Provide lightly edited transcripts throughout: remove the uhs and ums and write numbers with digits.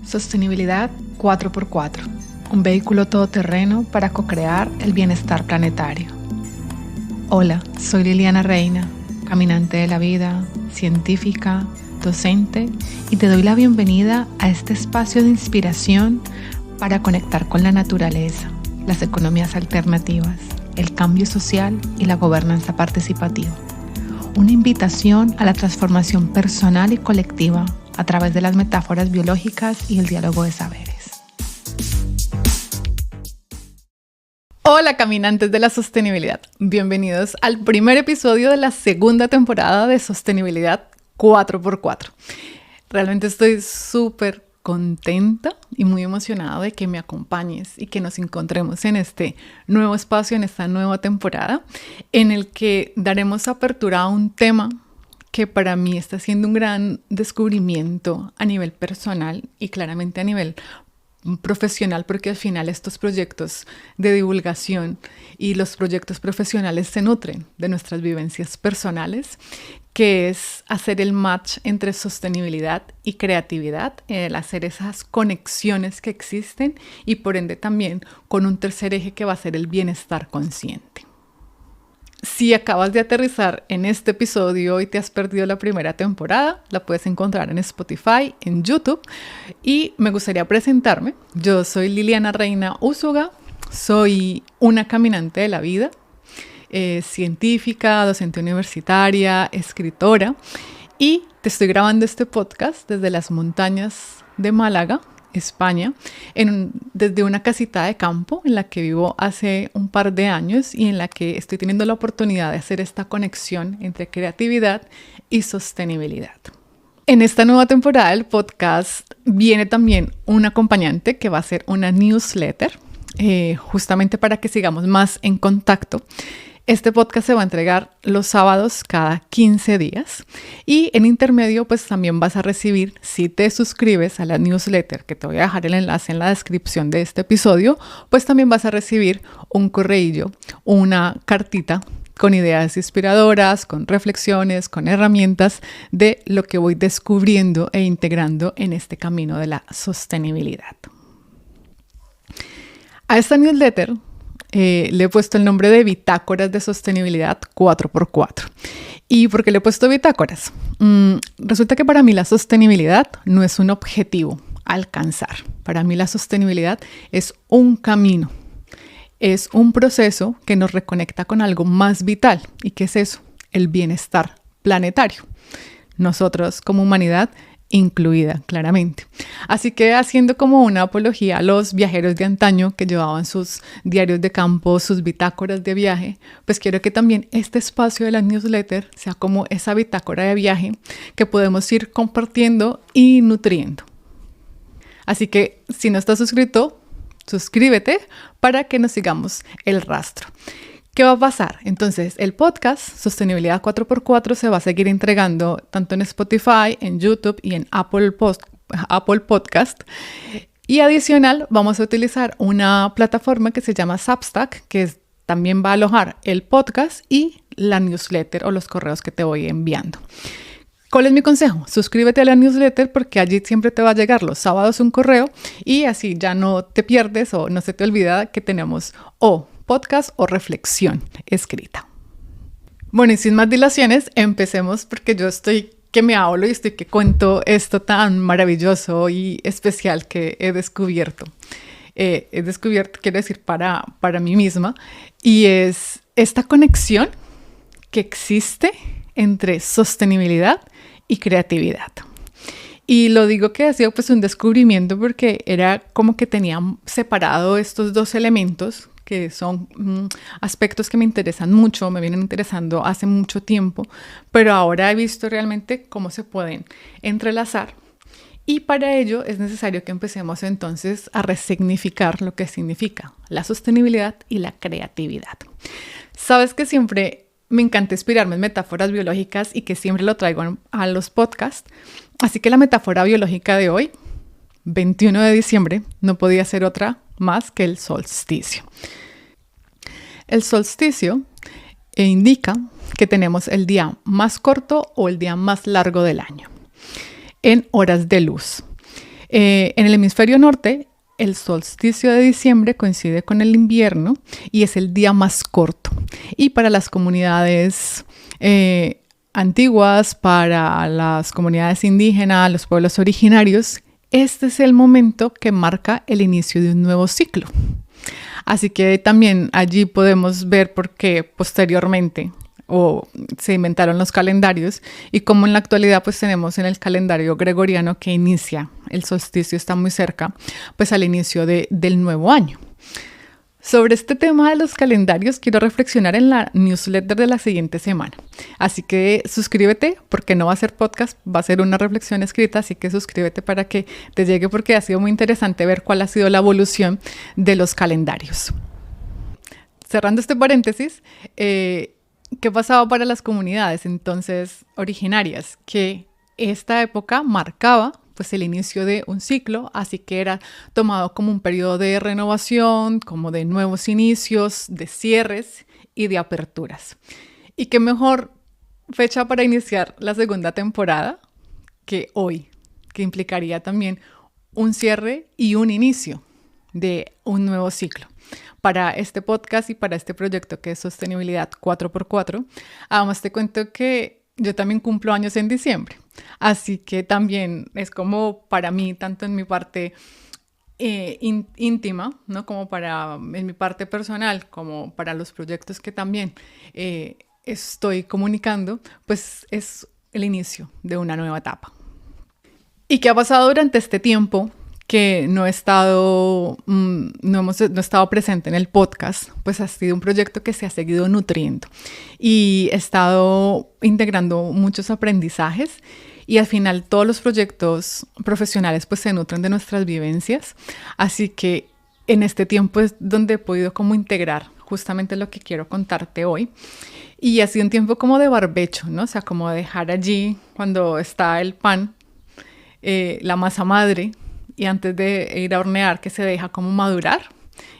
Sostenibilidad 4x4, un vehículo todoterreno para co-crear el bienestar planetario. Hola, soy Liliana Reina, caminante de la vida, científica, docente, y te doy la bienvenida a este espacio de inspiración para conectar con la naturaleza, las economías alternativas, el cambio social y la gobernanza participativa. Una invitación a la transformación personal y colectiva a través de las metáforas biológicas y el diálogo de saberes. Hola caminantes de la sostenibilidad, bienvenidos al primer episodio de la segunda temporada de Sostenibilidad 4x4. Realmente estoy súper contenta y muy emocionada de que me acompañes y que nos encontremos en este nuevo espacio, en esta nueva temporada, en el que daremos apertura a un tema que para mí está siendo un gran descubrimiento a nivel personal y claramente a nivel profesional, porque al final estos proyectos de divulgación y los proyectos profesionales se nutren de nuestras vivencias personales, que es hacer el match entre sostenibilidad y creatividad, el hacer esas conexiones que existen y por ende también con un tercer eje que va a ser el bienestar consciente. Si acabas de aterrizar en este episodio y te has perdido la primera temporada, la puedes encontrar en Spotify, en YouTube. Y me gustaría presentarme. Yo soy Liliana Reina Úsuga, soy una caminante de la vida, científica, docente universitaria, escritora. Y te estoy grabando este podcast desde las montañas de Málaga, España, desde una casita de campo en la que vivo hace un par de años y en la que estoy teniendo la oportunidad de hacer esta conexión entre creatividad y sostenibilidad. En esta nueva temporada del podcast viene también un acompañante que va a ser una newsletter, justamente para que sigamos más en contacto. Este podcast se va a entregar los sábados cada 15 días y en intermedio pues también vas a recibir, si te suscribes a la newsletter, que te voy a dejar el enlace en la descripción de este episodio, pues también vas a recibir un correillo, una cartita con ideas inspiradoras, con reflexiones, con herramientas de lo que voy descubriendo e integrando en este camino de la sostenibilidad. A esta newsletter le he puesto el nombre de Bitácoras de Sostenibilidad 4x4. ¿Y por qué le he puesto bitácoras? Resulta que para mí la sostenibilidad no es un objetivo a alcanzar. Para mí la sostenibilidad es un camino. Es un proceso que nos reconecta con algo más vital. ¿Y qué es eso? El bienestar planetario. Nosotros como humanidad incluida, claramente. Así que haciendo como una apología a los viajeros de antaño que llevaban sus diarios de campo, sus bitácoras de viaje, pues quiero que también este espacio de la newsletter sea como esa bitácora de viaje que podemos ir compartiendo y nutriendo. Así que si no estás suscrito, suscríbete para que nos sigamos el rastro. ¿Qué va a pasar? Entonces, el podcast Sostenibilidad 4x4 se va a seguir entregando tanto en Spotify, en YouTube y en Apple Podcast. Y adicional, vamos a utilizar una plataforma que se llama Substack, que también va a alojar el podcast y la newsletter o los correos que te voy enviando. ¿Cuál es mi consejo? Suscríbete a la newsletter porque allí siempre te va a llegar los sábados un correo y así ya no te pierdes o no se te olvida que tenemos podcast o reflexión escrita. Bueno, y sin más dilaciones, empecemos porque yo estoy que me hablo y estoy que cuento esto tan maravilloso y especial que he descubierto. Quiero decir, para mí misma, y es esta conexión que existe entre sostenibilidad y creatividad. Y lo digo que ha sido pues un descubrimiento porque era como que tenía separado estos dos elementos que son aspectos que me interesan mucho, me vienen interesando hace mucho tiempo, pero ahora he visto realmente cómo se pueden entrelazar y para ello es necesario que empecemos entonces a resignificar lo que significa la sostenibilidad y la creatividad. Sabes que siempre me encanta inspirarme en metáforas biológicas y que siempre lo traigo a los podcasts, así que la metáfora biológica de hoy, 21 de diciembre, no podía ser otra más que el solsticio. El solsticio indica que tenemos el día más corto o el día más largo del año en horas de luz. En el hemisferio norte, el solsticio de diciembre coincide con el invierno y es el día más corto. Y para las comunidades antiguas, para las comunidades indígenas, los pueblos originarios, este es el momento que marca el inicio de un nuevo ciclo. Así que también allí podemos ver por qué posteriormente se inventaron los calendarios y como en la actualidad pues tenemos en el calendario gregoriano que inicia, el solsticio está muy cerca, pues al inicio del nuevo año. Sobre este tema de los calendarios quiero reflexionar en la newsletter de la siguiente semana. Así que suscríbete porque no va a ser podcast, va a ser una reflexión escrita, así que suscríbete para que te llegue porque ha sido muy interesante ver cuál ha sido la evolución de los calendarios. Cerrando este paréntesis, ¿qué pasaba para las comunidades entonces originarias? Que esta época marcaba pues el inicio de un ciclo, así que era tomado como un periodo de renovación, como de nuevos inicios, de cierres y de aperturas. Y qué mejor fecha para iniciar la segunda temporada que hoy, que implicaría también un cierre y un inicio de un nuevo ciclo. Para este podcast y para este proyecto que es Sostenibilidad 4x4, además te cuento que yo también cumplo años en diciembre, así que también es como para mí, tanto en mi parte íntima, ¿no? Como en mi parte personal, como para los proyectos que también estoy comunicando, pues es el inicio de una nueva etapa. ¿Y qué ha pasado durante este tiempo que no he estado presente en el podcast? Pues ha sido un proyecto que se ha seguido nutriendo y he estado integrando muchos aprendizajes y al final todos los proyectos profesionales pues se nutren de nuestras vivencias, así que en este tiempo es donde he podido como integrar justamente lo que quiero contarte hoy. Y ha sido un tiempo como de barbecho, ¿no? O sea, como dejar allí cuando está el pan, la masa madre, y antes de ir a hornear que se deja como madurar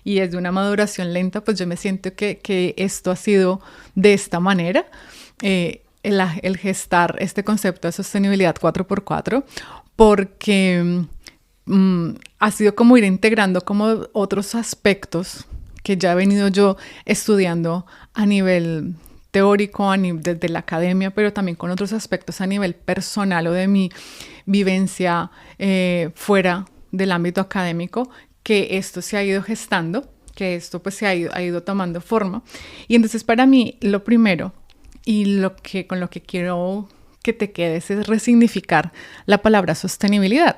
y es de una maduración lenta, pues yo me siento que esto ha sido de esta manera, el gestar este concepto de sostenibilidad 4x4, porque ha sido como ir integrando como otros aspectos que ya he venido yo estudiando a nivel teórico, desde la academia, pero también con otros aspectos a nivel personal o de mi vivencia fuera del ámbito académico, que esto se ha ido gestando, que esto pues ha ido tomando forma. Y entonces para mí lo primero y con lo que quiero que te quedes es resignificar la palabra sostenibilidad,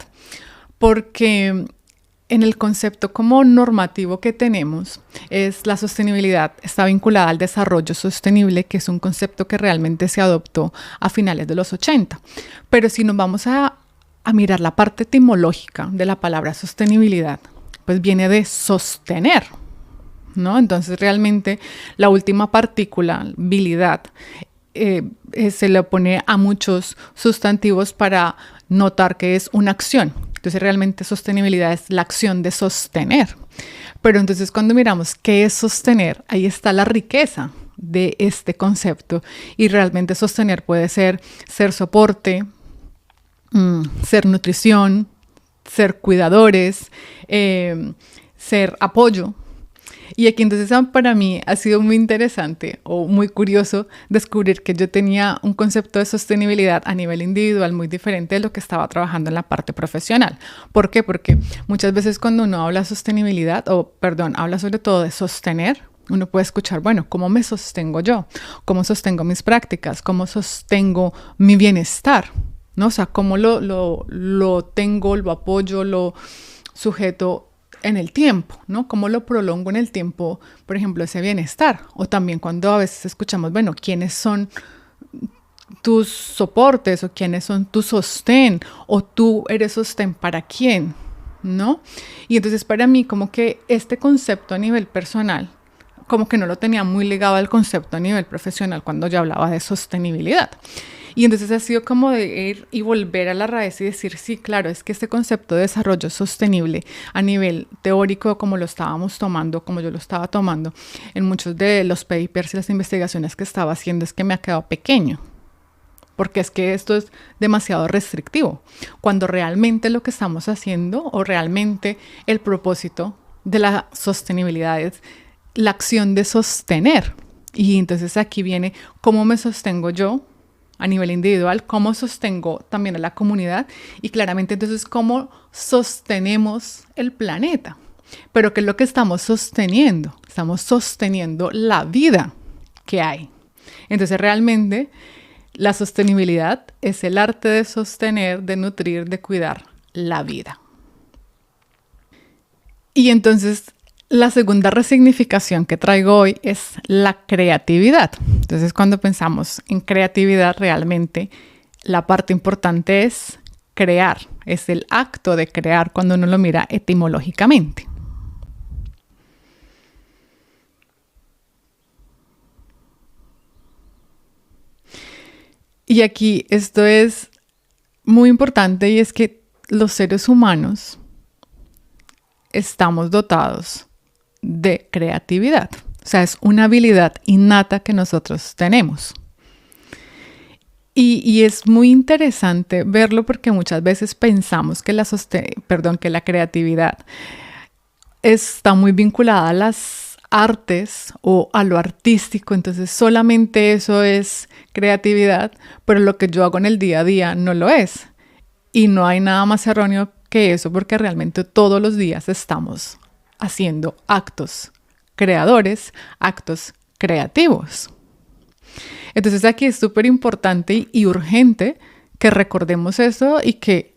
porque en el concepto como normativo que tenemos, la sostenibilidad está vinculada al desarrollo sostenible, que es un concepto que realmente se adoptó a finales de los 80. Pero si nos vamos a mirar la parte etimológica de la palabra sostenibilidad, pues viene de sostener, ¿no? Entonces realmente la última partícula, bilidad, se le pone a muchos sustantivos para notar que es una acción. Entonces realmente sostenibilidad es la acción de sostener. Pero entonces cuando miramos qué es sostener, ahí está la riqueza de este concepto. Y realmente sostener puede ser soporte, ser nutrición, ser cuidadores, ser apoyo. Y aquí entonces para mí ha sido muy interesante o muy curioso descubrir que yo tenía un concepto de sostenibilidad a nivel individual muy diferente de lo que estaba trabajando en la parte profesional. ¿Por qué? Porque muchas veces cuando uno habla de sostenibilidad, habla sobre todo de sostener, uno puede escuchar, bueno, ¿cómo me sostengo yo? ¿Cómo sostengo mis prácticas? ¿Cómo sostengo mi bienestar? ¿No? O sea, ¿cómo lo tengo, lo apoyo, lo sujeto en el tiempo, ¿no? ¿Cómo lo prolongo en el tiempo, por ejemplo, ese bienestar? O también cuando a veces escuchamos, bueno, ¿quiénes son tus soportes o quiénes son tu sostén? O tú eres sostén para quién, ¿no? Y entonces para mí como que este concepto a nivel personal, como que no lo tenía muy ligado al concepto a nivel profesional cuando yo hablaba de sostenibilidad. Y entonces ha sido como de ir y volver a la raíz y decir, sí, claro, es que este concepto de desarrollo sostenible a nivel teórico, como lo estábamos tomando, como yo lo estaba tomando, en muchos de los papers y las investigaciones que estaba haciendo, es que me ha quedado pequeño. porque es que esto es demasiado restrictivo, cuando realmente lo que estamos haciendo o realmente el propósito de la sostenibilidad es la acción de sostener. Y entonces aquí viene cómo me sostengo yo a nivel individual, cómo sostengo también a la comunidad y claramente entonces cómo sostenemos el planeta. Pero ¿qué es lo que estamos sosteniendo? Estamos sosteniendo la vida que hay. Entonces realmente la sostenibilidad es el arte de sostener, de nutrir, de cuidar la vida. Y entonces la segunda resignificación que traigo hoy es la creatividad. Entonces cuando pensamos en creatividad realmente la parte importante es crear, es el acto de crear cuando uno lo mira etimológicamente. Y aquí esto es muy importante y es que los seres humanos estamos dotados de creatividad. O sea, es una habilidad innata que nosotros tenemos. Y es muy interesante verlo porque muchas veces pensamos que la creatividad está muy vinculada a las artes o a lo artístico, entonces solamente eso es creatividad, pero lo que yo hago en el día a día no lo es. Y no hay nada más erróneo que eso porque realmente todos los días estamos haciendo actos creadores, actos creativos. Entonces aquí es súper importante y urgente que recordemos eso y que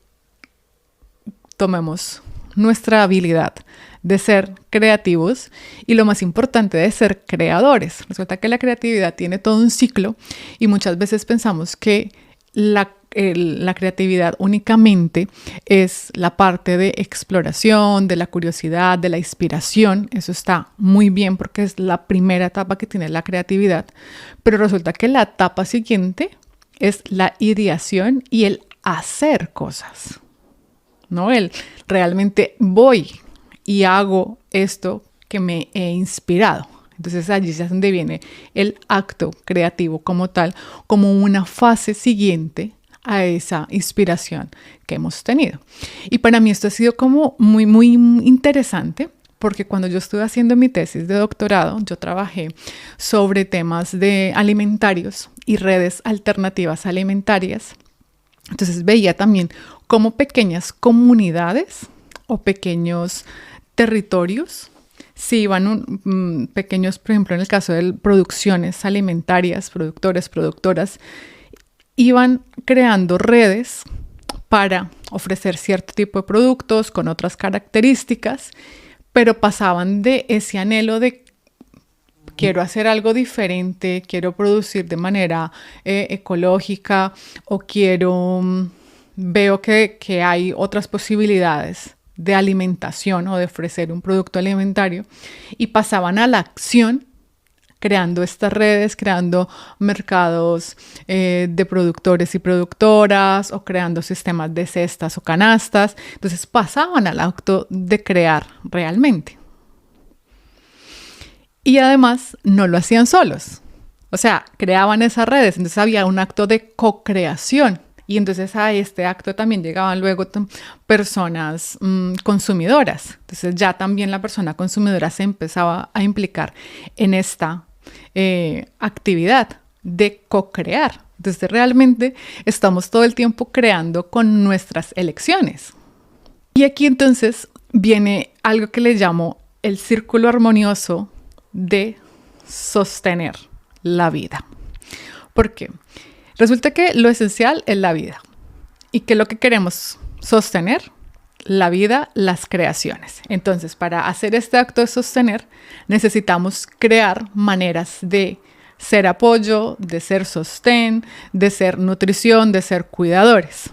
tomemos nuestra habilidad de ser creativos y lo más importante de ser creadores. Resulta que la creatividad tiene todo un ciclo y muchas veces pensamos que la creatividad únicamente es la parte de exploración, de la curiosidad, de la inspiración. Eso está muy bien porque es la primera etapa que tiene la creatividad, pero resulta que la etapa siguiente es la ideación y el hacer cosas, ¿no? El realmente voy y hago esto que me he inspirado. Entonces allí es donde viene el acto creativo como tal, como una fase siguiente a esa inspiración que hemos tenido. Y para mí esto ha sido como muy, muy interesante porque cuando yo estuve haciendo mi tesis de doctorado, yo trabajé sobre temas de alimentarios y redes alternativas alimentarias. Entonces veía también cómo pequeñas comunidades o pequeños territorios si iban pequeños, por ejemplo, en el caso de producciones alimentarias, productores, productoras, iban creando redes para ofrecer cierto tipo de productos con otras características, pero pasaban de ese anhelo de quiero hacer algo diferente, quiero producir de manera ecológica o veo que hay otras posibilidades de alimentación o de ofrecer un producto alimentario y pasaban a la acción creando estas redes, creando mercados de productores y productoras o creando sistemas de cestas o canastas. Entonces pasaban al acto de crear realmente. Y además no lo hacían solos. O sea, creaban esas redes. Entonces había un acto de co-creación. Y entonces a este acto también llegaban luego personas consumidoras. Entonces ya también la persona consumidora se empezaba a implicar en esta actividad de co-crear. Entonces realmente estamos todo el tiempo creando con nuestras elecciones. Y aquí entonces viene algo que le llamo el círculo armonioso de sostener la vida. ¿Por qué? Resulta que lo esencial es la vida y que lo que queremos sostener, la vida, las creaciones. Entonces, para hacer este acto de sostener, necesitamos crear maneras de ser apoyo, de ser sostén, de ser nutrición, de ser cuidadores.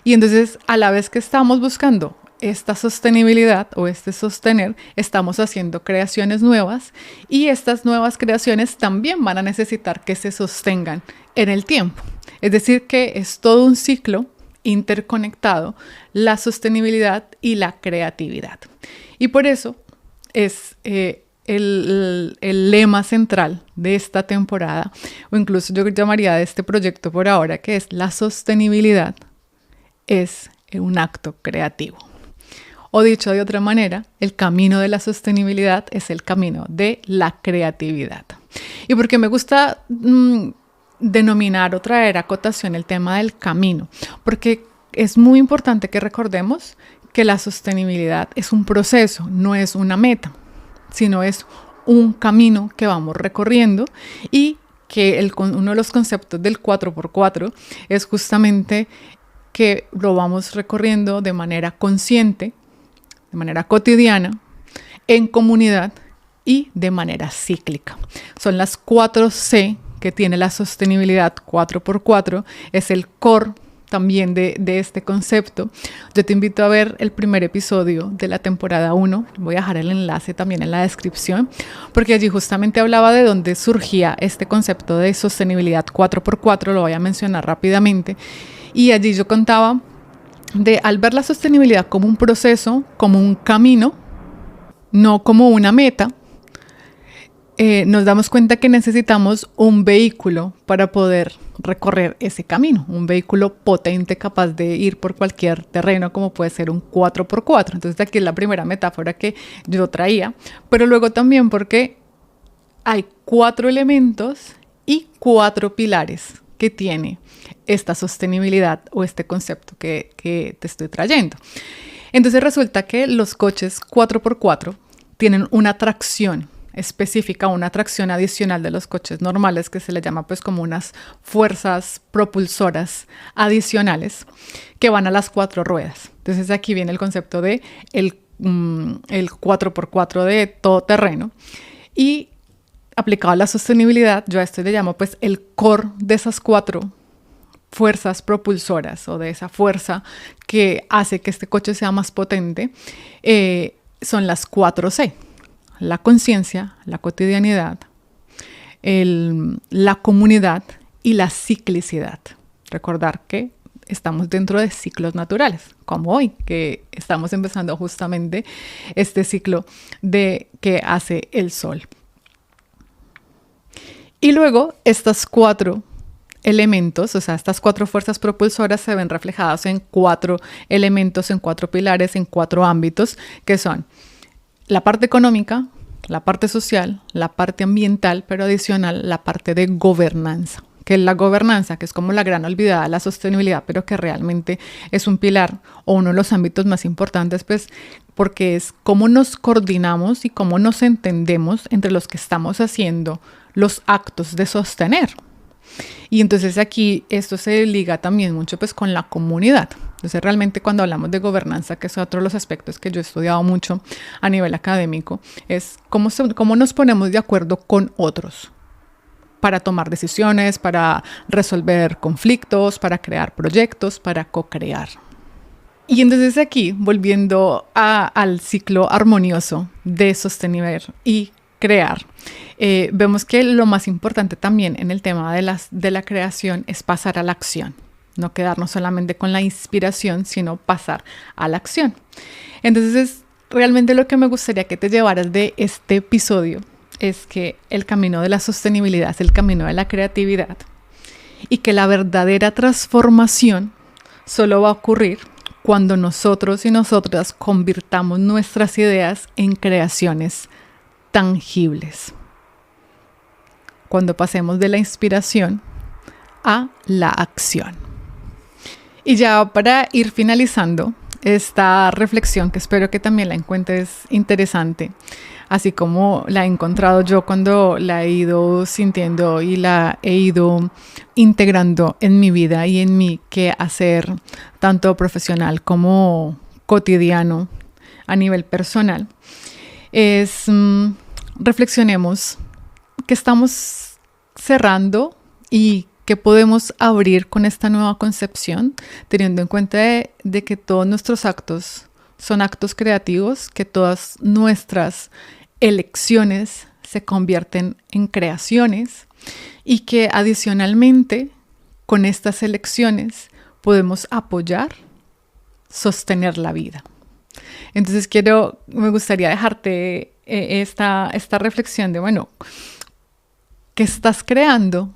Y entonces, a la vez que estamos buscando esta sostenibilidad o este sostener, estamos haciendo creaciones nuevas y estas nuevas creaciones también van a necesitar que se sostengan en el tiempo. Es decir, que es todo un ciclo interconectado, la sostenibilidad y la creatividad. Y por eso es el lema central de esta temporada, o incluso yo llamaría de este proyecto por ahora, que es la sostenibilidad es un acto creativo. O dicho de otra manera, el camino de la sostenibilidad es el camino de la creatividad. Y porque me gusta denominar o traer a cotación el tema del camino, porque es muy importante que recordemos que la sostenibilidad es un proceso, no es una meta, sino es un camino que vamos recorriendo y que uno de los conceptos del 4x4 es justamente que lo vamos recorriendo de manera consciente, de manera cotidiana, en comunidad y de manera cíclica. Son las 4C que tiene la sostenibilidad 4x4, es el core también de este concepto. Yo te invito a ver el primer episodio de la temporada 1, voy a dejar el enlace también en la descripción, porque allí justamente hablaba de dónde surgía este concepto de sostenibilidad 4x4, lo voy a mencionar rápidamente, y allí yo contaba de al ver la sostenibilidad como un proceso, como un camino, no como una meta, nos damos cuenta que necesitamos un vehículo para poder recorrer ese camino, un vehículo potente capaz de ir por cualquier terreno como puede ser un 4x4. Entonces aquí es la primera metáfora que yo traía, pero luego también porque hay 4 elementos y 4 pilares que tiene esta sostenibilidad o este concepto que te estoy trayendo. Entonces resulta que los coches 4x4 tienen una tracción específica, una tracción adicional de los coches normales que se le llama pues como unas fuerzas propulsoras adicionales que van a las 4 ruedas. Entonces aquí viene el concepto de el 4x4 de todo terreno y aplicado a la sostenibilidad, yo a esto le llamo pues el core de esas 4 fuerzas propulsoras o de esa fuerza que hace que este coche sea más potente, son las 4C. La conciencia, la cotidianidad, la comunidad y la ciclicidad. Recordar que estamos dentro de ciclos naturales, como hoy, que estamos empezando justamente este ciclo que hace el sol. Y luego estas 4 elementos, o sea, estas 4 fuerzas propulsoras se ven reflejadas en 4 elementos, en 4 pilares, en 4 ámbitos, que son la parte económica, la parte social, la parte ambiental, pero adicional la parte de gobernanza, que es la gobernanza, que es como la gran olvidada de la sostenibilidad, pero que realmente es un pilar o uno de los ámbitos más importantes, pues, porque es cómo nos coordinamos y cómo nos entendemos entre los que estamos haciendo los actos de sostener. Y entonces aquí esto se liga también mucho pues con la comunidad. Entonces realmente cuando hablamos de gobernanza, que es otro de los aspectos que yo he estudiado mucho a nivel académico, es cómo nos ponemos de acuerdo con otros para tomar decisiones, para resolver conflictos, para crear proyectos, para co-crear. Y entonces aquí, volviendo al ciclo armonioso de sostener y crear, vemos que lo más importante también en el tema de la creación es pasar a la acción. No quedarnos solamente con la inspiración, sino pasar a la acción. Entonces, realmente lo que me gustaría que te llevaras de este episodio es que el camino de la sostenibilidad es el camino de la creatividad y que la verdadera transformación solo va a ocurrir cuando nosotros y nosotras convirtamos nuestras ideas en creaciones tangibles. Cuando pasemos de la inspiración a la acción. Y ya para ir finalizando esta reflexión, que espero que también la encuentres interesante, así como la he encontrado yo cuando la he ido sintiendo y la he ido integrando en mi vida y en mi quehacer, tanto profesional como cotidiano a nivel personal, es reflexionemos que estamos cerrando y que podemos abrir con esta nueva concepción, teniendo en cuenta de que todos nuestros actos son actos creativos, que todas nuestras elecciones se convierten en creaciones y que adicionalmente con estas elecciones podemos apoyar, sostener la vida. Entonces me gustaría dejarte esta reflexión de, bueno, ¿qué estás creando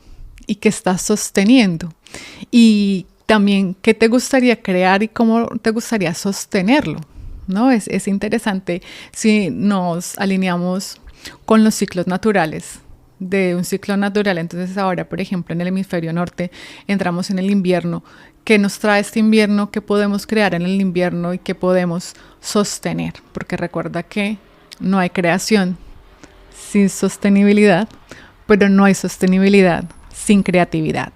y qué estás sosteniendo? Y también, ¿qué te gustaría crear y cómo te gustaría sostenerlo? ¿No? Es interesante si nos alineamos con los ciclos naturales de un ciclo natural. Entonces ahora, por ejemplo, en el hemisferio norte entramos en el invierno. ¿Qué nos trae este invierno? ¿Qué podemos crear en el invierno y qué podemos sostener? Porque recuerda que no hay creación sin sostenibilidad, pero no hay sostenibilidad sin creatividad.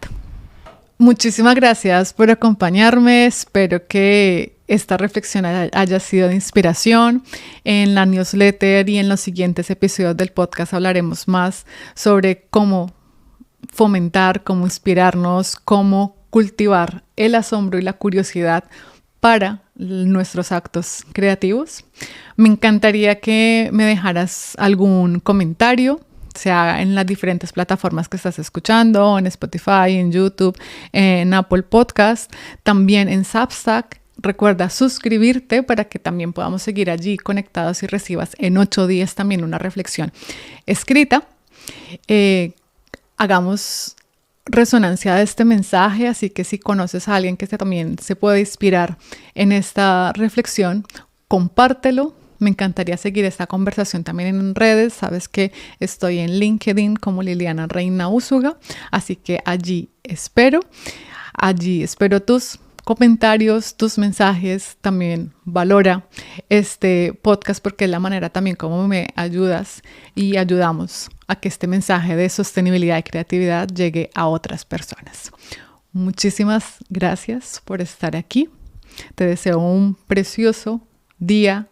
Muchísimas gracias por acompañarme. Espero que esta reflexión haya sido de inspiración. En la newsletter y en los siguientes episodios del podcast hablaremos más sobre cómo fomentar, cómo inspirarnos, cómo cultivar el asombro y la curiosidad para nuestros actos creativos. Me encantaría que me dejaras algún comentario, sea en las diferentes plataformas que estás escuchando, en Spotify, en YouTube, en Apple Podcast, también en Substack. Recuerda suscribirte para que también podamos seguir allí conectados y recibas en 8 días también una reflexión escrita. Hagamos resonancia de este mensaje, así que si conoces a alguien que también se puede inspirar en esta reflexión, compártelo. Me encantaría seguir esta conversación también en redes. Sabes que estoy en LinkedIn como Liliana Reina Úsuga, así que allí espero tus comentarios, tus mensajes. También valora este podcast porque es la manera también como me ayudas y ayudamos a que este mensaje de sostenibilidad y creatividad llegue a otras personas. Muchísimas gracias por estar aquí. Te deseo un precioso día,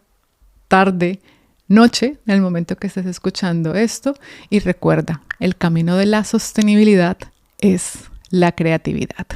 tarde, noche, en el momento que estés escuchando esto. Y recuerda, el camino de la sostenibilidad es la creatividad.